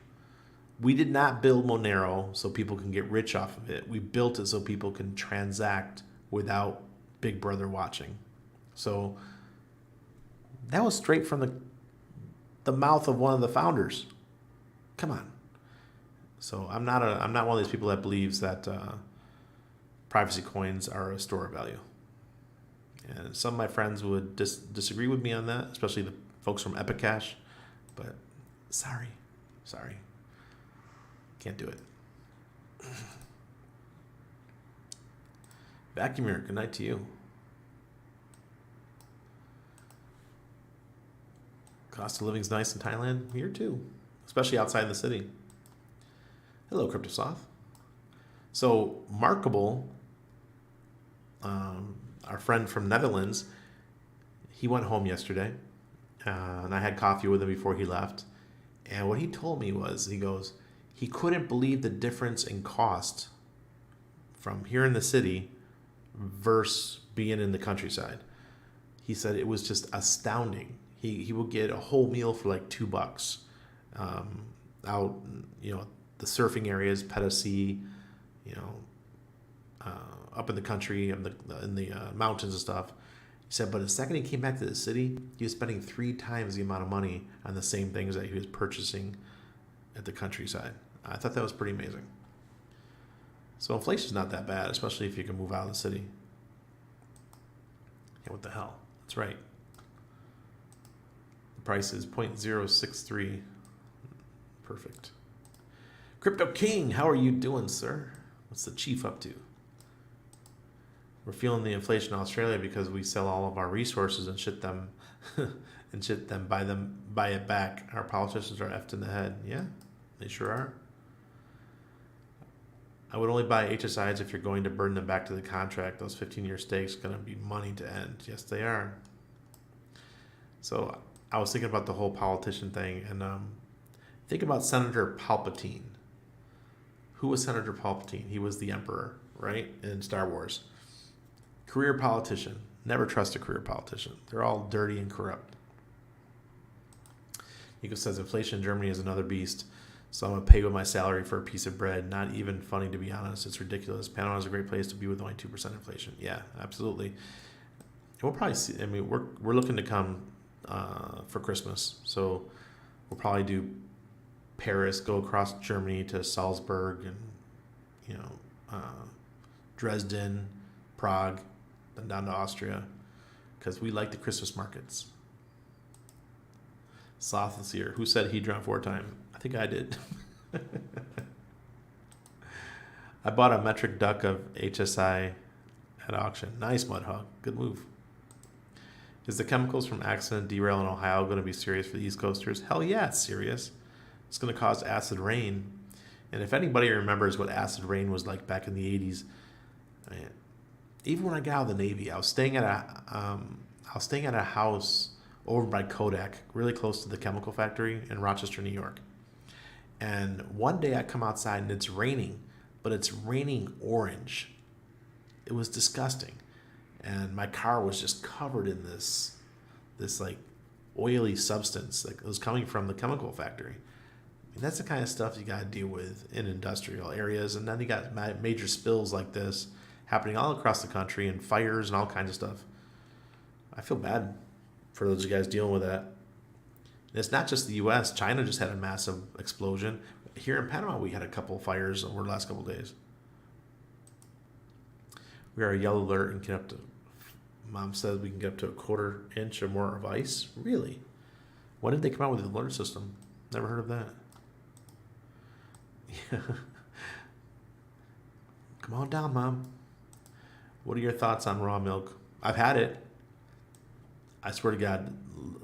We did not build Monero so people can get rich off of it. We built it so people can transact without Big Brother watching. So that was straight from the mouth of one of the founders. Come on. So I'm not one of these people that believes that privacy coins are a store of value. And some of my friends would disagree with me on that, especially the folks from Epicash. But sorry. Can't do it. Vacuumer, good night to you. Cost of living's nice in Thailand. Here too, especially outside the city. Hello, CryptoSoft. So Markable, our friend from Netherlands, he went home yesterday, and I had coffee with him before he left. And what he told me was, he couldn't believe the difference in cost from here in the city versus being in the countryside. He said it was just astounding. He would get a whole meal for like $2 out, the surfing areas, Petacy, you know, up in the country, in the mountains and stuff. He said, but the second he came back to the city, he was spending 3 times the amount of money on the same things that he was purchasing at the countryside. I thought that was pretty amazing. So inflation's not that bad, especially if you can move out of the city. Yeah, what the hell? That's right. The price is 0.063. Perfect. Crypto King, how are you doing, sir? What's the chief up to? We're feeling the inflation in Australia because we sell all of our resources and shit them buy it back. Our politicians are effed in the head. Yeah, they sure are. I would only buy HSIs if you're going to burden them back to the contract. Those 15-year stakes going to be money to end. Yes, they are. So I was thinking about the whole politician thing, and think about Senator Palpatine. Who was Senator Palpatine? He was the Emperor, right, in Star Wars. Career politician. Never trust a career politician. They're all dirty and corrupt. Nico says, inflation in Germany is another beast. So I'm going to pay with my salary for a piece of bread. Not even funny, to be honest. It's ridiculous. Panama is a great place to be with only 2% inflation. Yeah, absolutely. And we'll probably see. I mean, we're looking to come for Christmas. So we'll probably do Paris, go across Germany to Salzburg and, Dresden, Prague, then down to Austria, because we like the Christmas markets. Sloth is here. Who said he drank 4 times? I think I did. I bought a metric duck of HSI at auction. Nice, Mudhog. Good move. Is the chemicals from accident derail in Ohio going to be serious for the East Coasters? Hell yeah, it's serious. It's going to cause acid rain. And if anybody remembers what acid rain was like back in the 80s, even when I got out of the Navy, I was staying at a house over by Kodak, really close to the chemical factory in Rochester, New York. And one day I come outside and it's raining, but it's raining orange. It was disgusting. And my car was just covered in this like oily substance that was coming from the chemical factory. I mean, that's the kind of stuff you got to deal with in industrial areas. And then you got major spills like this happening all across the country and fires and all kinds of stuff. I feel bad for those guys dealing with that. And it's not just the U.S. China just had a massive explosion. Here in Panama, we had a couple of fires over the last couple of days. We are a yellow alert and get up to, Mom says we can get up to a 1/4 inch or more of ice. Really? When did they come out with the alert system? Never heard of that. Yeah. Come on down, Mom. What are your thoughts on raw milk? I've had it. I swear to God,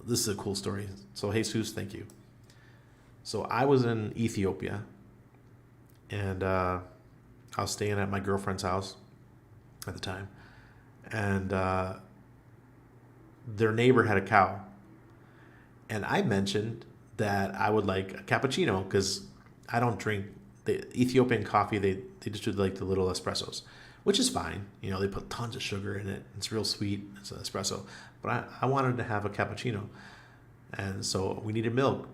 this is a cool story. So, Jesus, thank you. So, I was in Ethiopia, and I was staying at my girlfriend's house at the time, and their neighbor had a cow. And I mentioned that I would like a cappuccino because I don't drink the Ethiopian coffee. They just do like the little espressos, which is fine. They put tons of sugar in it. It's real sweet. It's an espresso. But I wanted to have a cappuccino. And so we needed milk.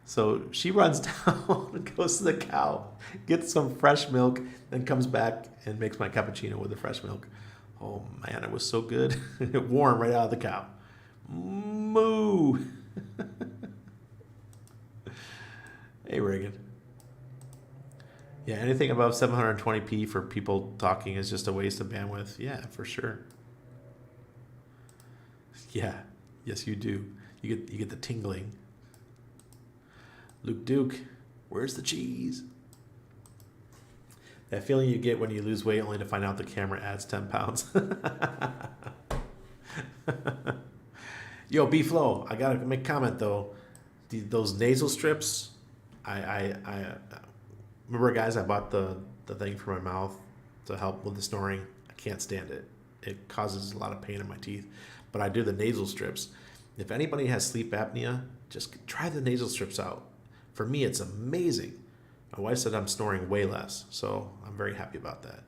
So she runs down and goes to the cow, gets some fresh milk, then comes back and makes my cappuccino with the fresh milk. Oh, man, it was so good. Warm right out of the cow. Moo. Hey, Reagan. Yeah, anything above 720p for people talking is just a waste of bandwidth. Yeah, for sure. Yeah, yes, you do. You get the tingling. Luke Duke, where's the cheese? That feeling you get when you lose weight only to find out the camera adds 10 pounds. Yo, B-Flow, I gotta make a comment though. Those nasal strips, I remember, guys, I bought the thing for my mouth to help with the snoring. I can't stand it. It causes a lot of pain in my teeth. But I do the nasal strips. If anybody has sleep apnea, just try the nasal strips out. For me, it's amazing. My wife said I'm snoring way less, so I'm very happy about that.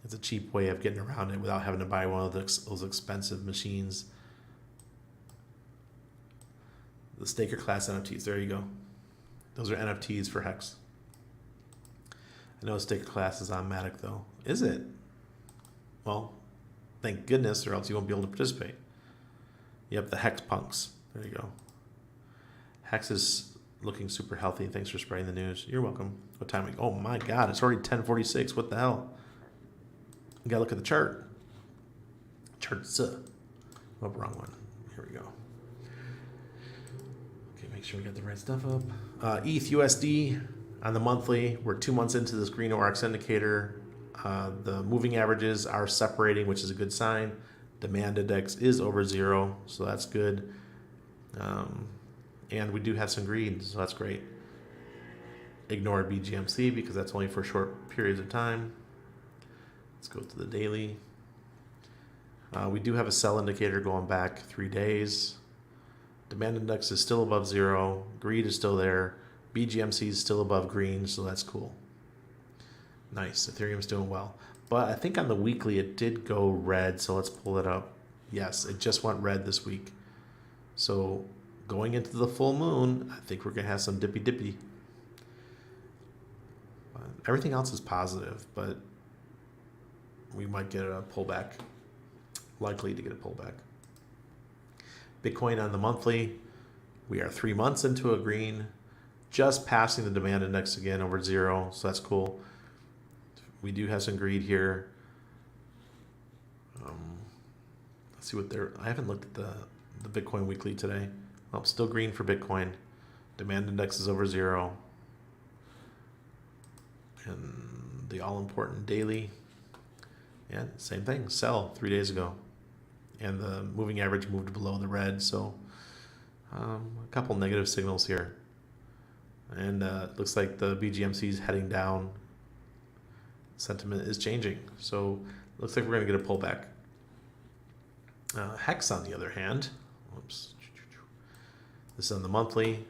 It's a cheap way of getting around it without having to buy one of those expensive machines. The Staker class NFTs, there you go. Those are NFTs for HEX. I know sticker class is automatic though. Is it? Well, thank goodness, or else you won't be able to participate. Yep, the HEX punks. There you go. HEX is looking super healthy. Thanks for spreading the news. You're welcome. What time? Oh my God, it's already 10:46. What the hell? You gotta look at the chart. Charts. Oh, wrong one. Here we go. Okay, make sure we got the right stuff up. ETH USD on the monthly. We're 2 months into this green ORX indicator. The moving averages are separating, which is a good sign. Demand index is over 0, so that's good. And we do have some greed, so that's great. Ignore BGMC because that's only for short periods of time. Let's go to the daily. We do have a sell indicator going back 3 days. Demand index is still above 0. Greed is still there. BGMC is still above green, so that's cool. Nice. Ethereum's doing well. But I think on the weekly it did go red, so let's pull it up. Yes, it just went red this week. So going into the full moon, I think we're going to have some dippy. Everything else is positive, but we might get a pullback. Likely to get a pullback. Bitcoin on the monthly, we are 3 months into a green, just passing the demand index again over 0, so that's cool. We do have some greed here. Let's see what they're. I haven't looked at the Bitcoin weekly today. Oh, still green for Bitcoin. Demand index is over 0. And the all-important daily, yeah, same thing. Sell 3 days ago. And the moving average moved below the red, so a couple negative signals here. And it looks like the BGMC is heading down. Sentiment is changing, so looks like we're going to get a pullback. HEX, on the other hand, whoops, this is on the monthly.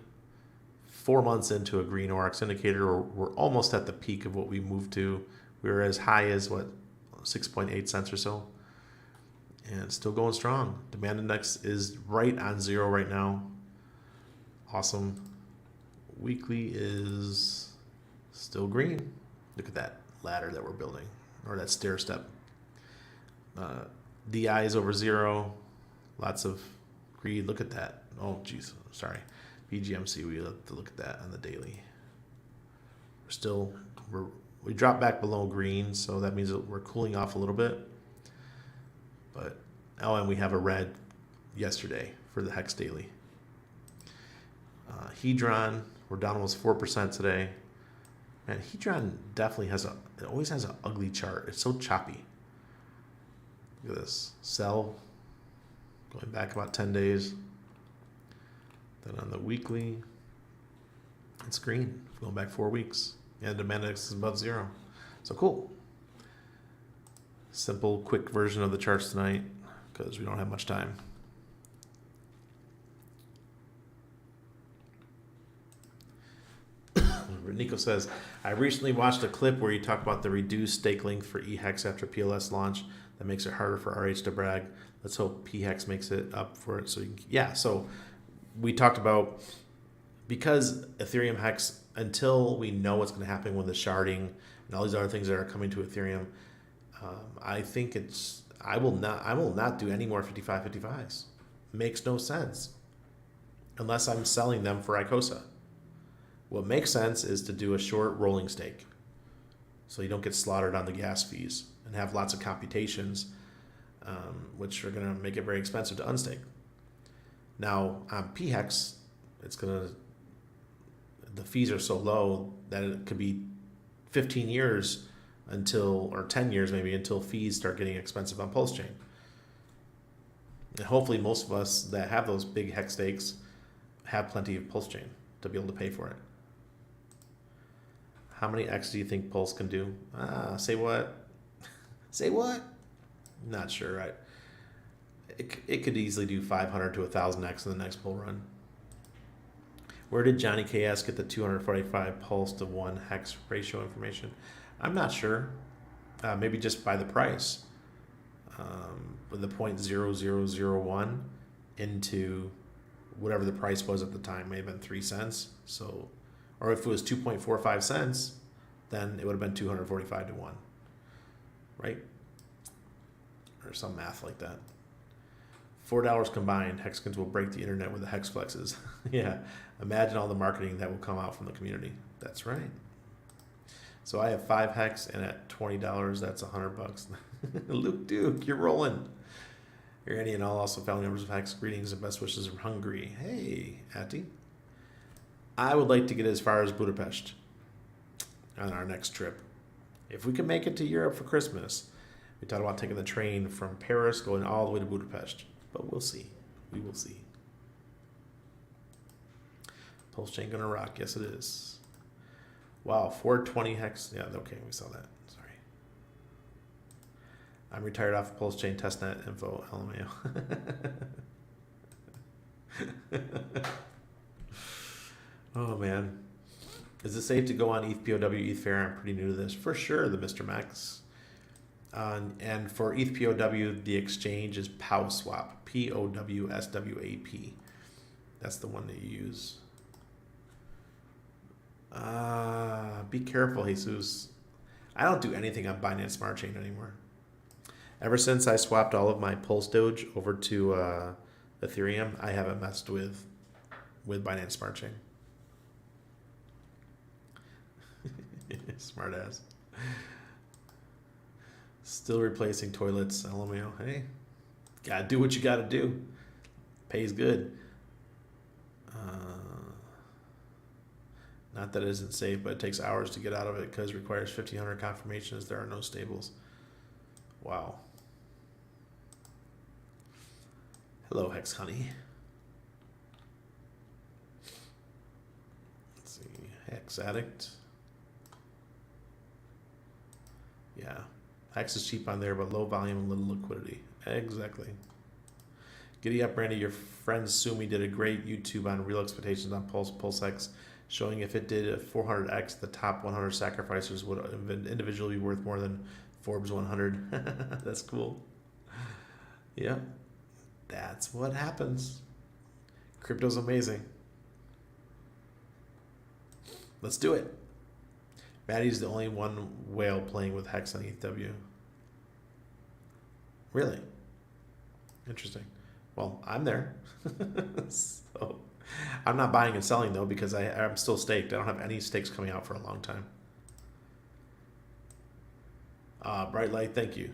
4 months into a green ORX indicator, we're almost at the peak of what we moved to. We were as high as 6.8 cents or so, and still going strong. Demand index is right on 0 right now. Awesome. Weekly is still green. Look at that ladder that we're building, or that stair step. DI is over 0. Lots of greed. Look at that. Oh, geez. Sorry. BGMC, we have to look at that on the daily. We dropped back below green, so that means that we're cooling off a little bit. But and we have a red yesterday for the HEX daily. Hedron, we're down almost 4% today. And Hedron definitely always has an ugly chart. It's so choppy. Look at this. Sell, going back about 10 days. Then on the weekly, it's green, going back 4 weeks. And demand index is above 0. So cool. Simple, quick version of the charts tonight because we don't have much time. Nico says, I recently watched a clip where you talk about the reduced stake length for EHEX after PLS launch. That makes it harder for RH to brag. Let's hope PHEX makes it up for it. So so we talked about, because Ethereum HEX, until we know what's going to happen with the sharding and all these other things that are coming to Ethereum, I think I will not do any more 55/55s. Makes no sense unless I'm selling them for ICOSA. What makes sense is to do a short rolling stake, so you don't get slaughtered on the gas fees and have lots of computations, which are going to make it very expensive to unstake. Now on PHEX, the fees are so low that it could be 15 years or 10 years maybe until fees start getting expensive on Pulsechain. And hopefully most of us that have those big HEX stakes have plenty of Pulsechain to be able to pay for it. How many X do you think Pulse can do? Say what? Say what? Not sure. It could easily do 500 to 1,000 X in the next bull run. Where did Johnny KS get the 245 Pulse to 1 HEX ratio information? I'm not sure. Maybe just by the price. With the 0.0001 into whatever the price was at the time, may have been 3 cents. So, or if it was 2.45 cents, then it would have been 245 to 1, right? Or some math like that. $4 combined, Hexkins will break the internet with the hex flexes. Yeah, imagine all the marketing that will come out from the community. That's right. So I have 5 hex, and at $20, that's $100. Luke Duke, you're rolling. You're Andy and all also family members of Hex. Greetings and best wishes from Hungary. Hey, Atty. I would like to get as far as Budapest on our next trip. If we can make it to Europe for Christmas, we thought about taking the train from Paris going all the way to Budapest. But we'll see. We will see. Pulsechain gonna rock. Yes, it is. Wow, 420 hex. Yeah, okay, we saw that. Sorry. I'm retired off of Pulsechain testnet info. LMAO. Oh man, is it safe to go on ETHPOW, ETHFair? I'm pretty new to this. For sure, the Mr. Max. And for ETHPOW, the exchange is PowSwap. POWSWAP. That's the one that you use. Be careful, Jesus. I don't do anything on Binance Smart Chain anymore. Ever since I swapped all of my Pulse Doge over to Ethereum, I haven't messed with Binance Smart Chain. Smart ass. Still replacing toilets, LMAO. Hey, gotta do what you gotta do. Pays good. Not that it isn't safe, but it takes hours to get out of it because it requires 1,500 confirmations. There are no stables. Wow. Hello, Hex Honey. Let's see. Hex Addict. Yeah. Hex is cheap on there, but low volume and little liquidity. Exactly. Giddy up, Randy. Your friend Sumi did a great YouTube on real expectations on PulseX, showing if it did a 400x, the top 100 sacrificers would individually be worth more than Forbes 100. That's cool. Yeah, that's what happens. Crypto's amazing. Let's do it. Maddie's the only one whale playing with Hex on ETHW. Really? Interesting. Well, I'm there. So I'm not buying and selling though because I'm still staked. I don't have any stakes coming out for a long time. Bright Light, thank you.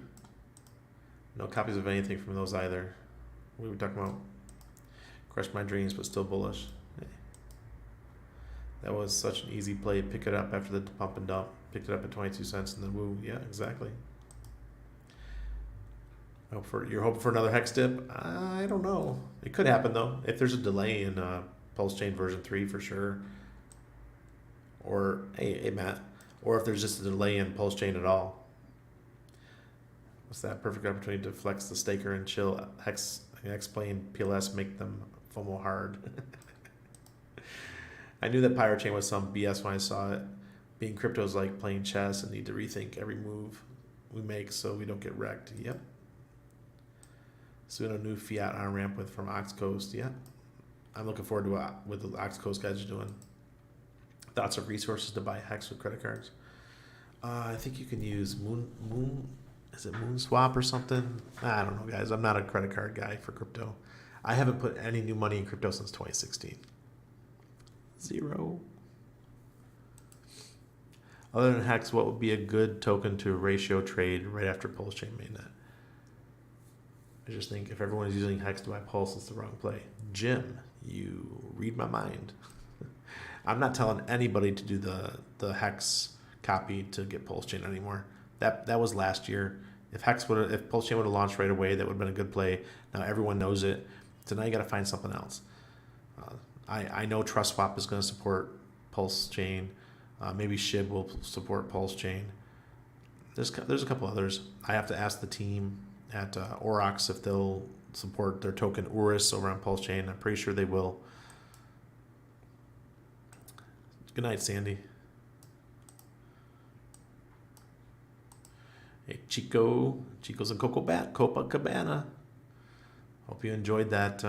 No copies of anything from those either. What were we talking about? Crushed my dreams, but still bullish. Hey. That was such an easy play. Pick it up after the pump and dump. Picked it up at 22 cents and then woo. Yeah, exactly. You're hoping for another hex dip? I don't know. It could happen though. If there's a delay in Pulsechain version 3 for sure. Or, hey Matt. Or if there's just a delay in Pulsechain at all. What's that? Perfect opportunity to flex the staker and chill. Hex explain PLS, make them FOMO hard. I knew that Pyrochain was some BS when I saw it. Being crypto is like playing chess and need to rethink every move we make so we don't get wrecked. Yep. Soon a new fiat on ramp with from Ox Coast. Yeah, I'm looking forward to what the Ox Coast guys are doing. Thoughts of resources to buy Hex with credit cards. I think you can use Moon. Is it Moonswap or something? I don't know, guys. I'm not a credit card guy for crypto. I haven't put any new money in crypto since 2016. Zero. Other than Hex, what would be a good token to ratio trade right after Pulsechain mainnet? I just think if everyone is using Hex to buy Pulse, it's the wrong play. Jim, you read my mind. I'm not telling anybody to do the Hex copy to get Pulsechain anymore. That was last year. If Pulsechain would have launched right away, that would have been a good play. Now everyone knows it. So now you got to find something else. I know TrustSwap is going to support Pulsechain. Maybe SHIB will support Pulsechain. There's a couple others. I have to ask the team at Orox if they'll support their token Urus over on Pulsechain. I'm pretty sure they will. Good night, Sandy. Hey, Chico's in Copacabana. Hope you enjoyed that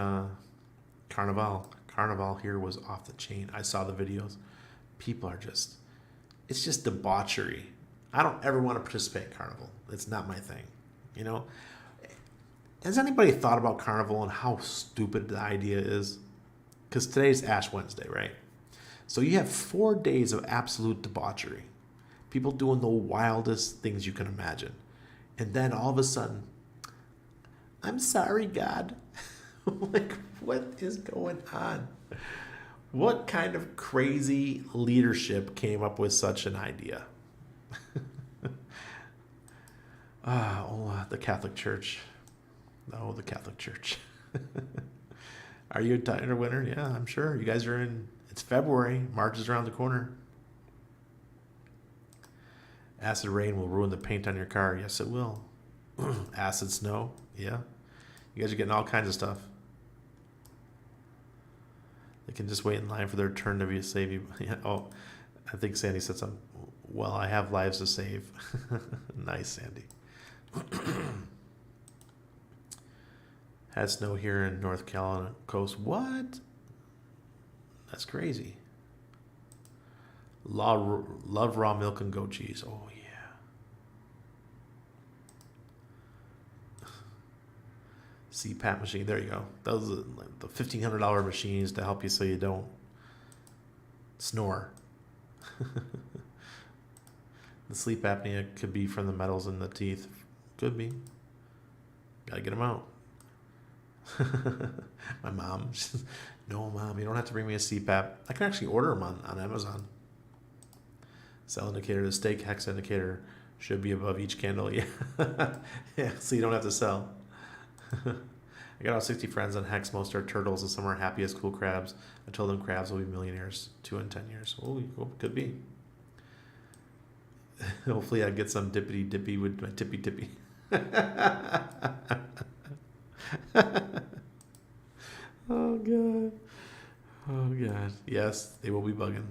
Carnival. Carnival here was off the chain. I saw the videos. People are just it's just debauchery. I don't ever want to participate in Carnival. It's not my thing. You know, has anybody thought about Carnival and how stupid the idea is? Because today's Ash Wednesday, right? So you have 4 days of absolute debauchery. People doing the wildest things you can imagine. And then all of a sudden, I'm sorry, God. Like, what is going on? What kind of crazy leadership came up with such an idea? The Catholic Church. Oh, the Catholic Church. Are you a diner winner? Yeah, I'm sure. You guys are in. It's February. March is around the corner. Acid rain will ruin the paint on your car. Yes, it will. Acid snow. Yeah. You guys are getting all kinds of stuff. They can just wait in line for their turn to save you. Yeah. Oh, I think Sandy said something. Well, I have lives to save. Nice, Sandy. Had snow here in North Carolina coast. What? That's crazy. Love raw milk and goat cheese. Oh, yeah. CPAP machine. There you go. Those are the $1,500 machines to help you so you don't snore. The sleep apnea could be from the metals in the teeth. Could be. Gotta get them out. My mom, no, Mom, you don't have to bring me a CPAP. I can actually order them on Amazon. Cell indicator, the stake hex indicator should be above each candle. Yeah, yeah. So you don't have to sell. I got all 60 friends on Hex. Most are turtles, and some are happy as cool crabs. I told them crabs will be millionaires 2 in 10 years. Oh, could be. Hopefully, I get some dippity dippy with my tippy tippy. Oh God. Oh God. Yes, they will be bugging.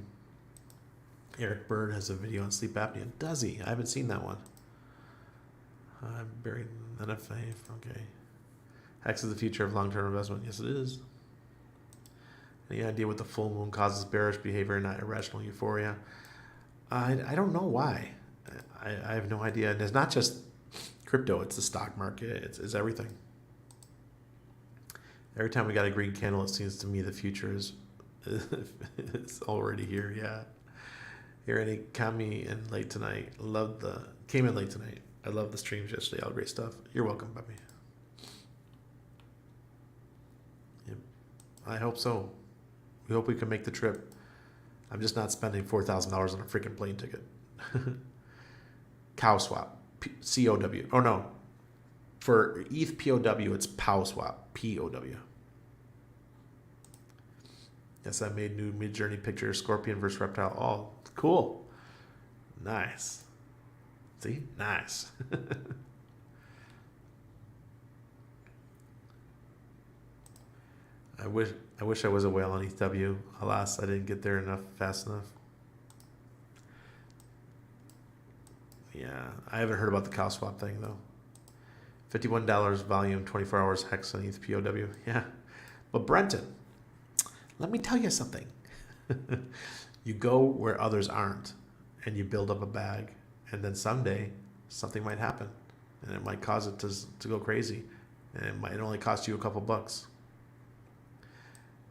Eric Bird has a video on sleep apnea. Does he? I haven't seen that one. I'm buried in NFA. Okay. Hex is the future of long-term investment. Yes, it is. Any idea what the full moon causes bearish behavior, not irrational euphoria? I don't know why. I have no idea. And it's not just crypto. It's the stock market. It's everything. Every time we got a green candle, it seems to me the future is it's already here. Yeah. Here, any Kami in late tonight. Came in late tonight. I love the streams yesterday. All great stuff. You're welcome, Bobby. Yep. I hope so. We hope we can make the trip. I'm just not spending $4,000 on a freaking plane ticket. Cow swap. C-O-W. Oh, no. For ETH POW, it's POW swap. P-O-W. Yes, I made new mid-journey picture. Scorpion versus reptile. Oh, cool. Nice. See? Nice. I wish I was a whale on ETH. Alas, I didn't get there fast enough. Yeah, I haven't heard about the cow swap thing though. $51 volume, 24 hours hex on ETH POW. Yeah, but Brenton, let me tell you something. You go where others aren't, and you build up a bag, and then someday something might happen, and it might cause it to go crazy, and it might only cost you a couple bucks.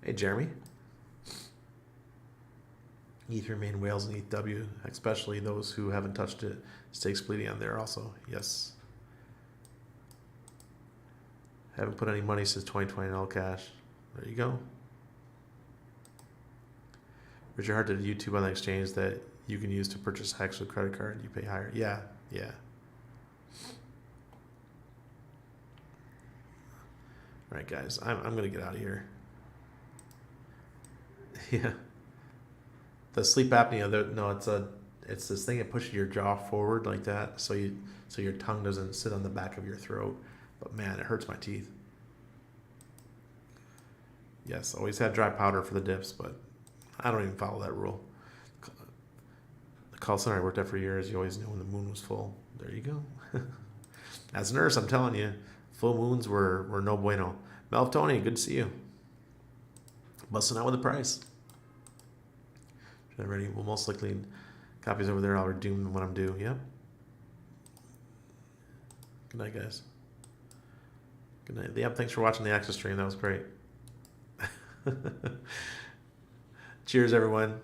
Hey, Jeremy. ETH remain whales in ETH, especially those who haven't touched it. Stakes bleeding on there also. Yes. Haven't put any money since 2020 in all cash. There you go. Richard Hart did a YouTube on the exchange that you can use to purchase Hex with credit card. You pay higher. Yeah, yeah. All right, guys. I'm gonna get out of here. Yeah. The sleep apnea. No, it's this thing that pushes your jaw forward like that, so your tongue doesn't sit on the back of your throat. But man, it hurts my teeth. Yes, always have dry powder for the dips, but I don't even follow that rule. The call center I worked at for years, you always knew when the moon was full. There you go. As a nurse, I'm telling you, full moons were no bueno. Melv Tony, good to see you. Busting out with a price. Ready will most likely Copies over there. I'll redeem them when I'm due. Yep. Good night, guys. Good night. Yep, thanks for watching the Axis stream. That was great. Cheers, everyone.